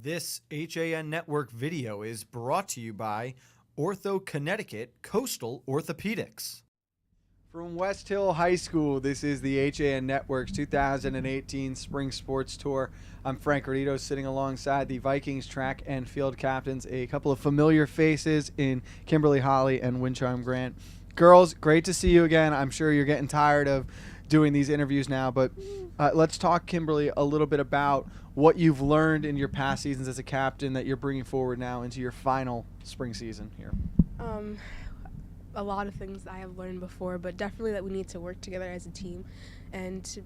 This HAN Network video is brought to you by Ortho Connecticut Coastal Orthopedics. From Westhill High School, this is the HAN Network's 2018 Spring Sports Tour. I'm Frank Rodito, sitting alongside the Vikings track and field captains, a couple of familiar faces in Kimberly Holly and Wincharm Grant. Girls, great to see you again. I'm sure you're getting tired of doing these interviews now, but let's talk, Kimberly, a little bit about what you've learned in your past seasons as a captain that you're bringing forward now into your final spring season here. A lot of things I have learned before, but definitely that we need to work together as a team and to,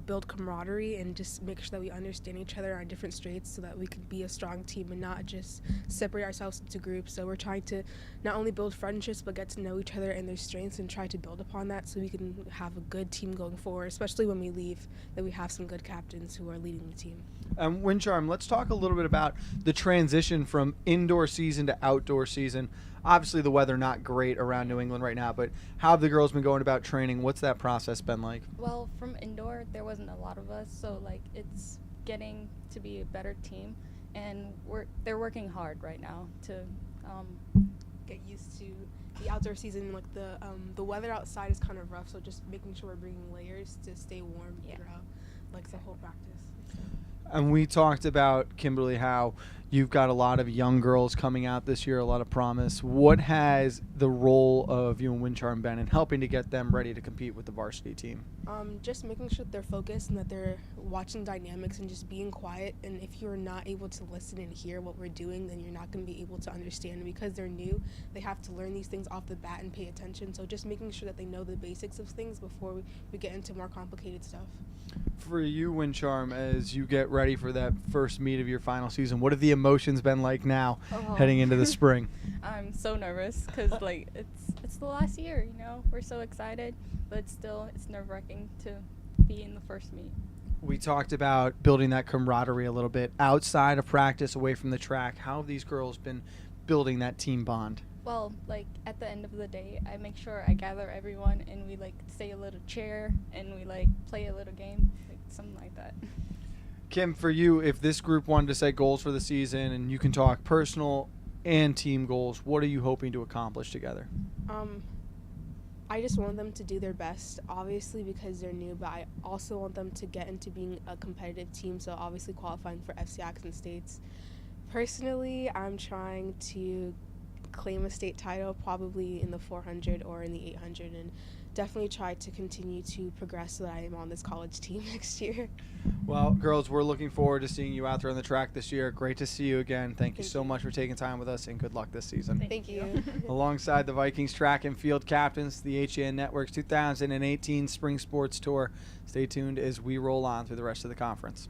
build camaraderie and just make sure that we understand each other on different strengths so that we can be a strong team and not just separate ourselves into groups. So we're trying to not only build friendships but get to know each other and their strengths and try to build upon that so we can have a good team going forward, especially when we leave, that we have some good captains who are leading the team. Wincharm, let's talk a little bit about the transition from indoor season to outdoor season. Obviously, the weather not great around New England right now, but how have the girls been going about training? What's that process been like? Well, from indoor, there wasn't a lot of us, so it's getting to be a better team, and they're working hard right now to get used to the outdoor season. The weather outside is kind of rough, so just making sure we're bringing layers to stay warm throughout the whole practice. And we talked about, Kimberly, how you've got a lot of young girls coming out this year, a lot of promise. What has the role of you and Wincharm been in helping to get them ready to compete with the varsity team? Just making sure that they're focused and that they're watching dynamics and just being quiet. And if you're not able to listen and hear what we're doing, then you're not going to be able to understand. Because they're new, they have to learn these things off the bat and pay attention. So just making sure that they know the basics of things before we get into more complicated stuff. For you, Wincharm, as you get ready for that first meet of your final season, what have the emotions been like now heading into the spring? I'm so nervous because it's the last year, we're so excited, but still it's nerve-wracking to be in the first meet. We talked about building that camaraderie a little bit outside of practice, away from the track. How have these girls been building that team bond? Well, at the end of the day, I make sure I gather everyone and we say a little cheer and we play a little game, something like that. Kim, for you, if this group wanted to set goals for the season, and you can talk personal and team goals, what are you hoping to accomplish together? I just want them to do their best, obviously, because they're new, but I also want them to get into being a competitive team, so obviously qualifying for FCIACs and states. Personally, I'm trying to claim a state title, probably in the 400 or in the 800, and definitely try to continue to progress so that I am on this college team next year. Well, girls, we're looking forward to seeing you out there on the track this year. Great to see you again. Thank you so much for taking time with us, and good luck this season. Thank you. Alongside the Vikings track and field captains, the HAN Network's 2018 Spring Sports Tour. Stay tuned as we roll on through the rest of the conference.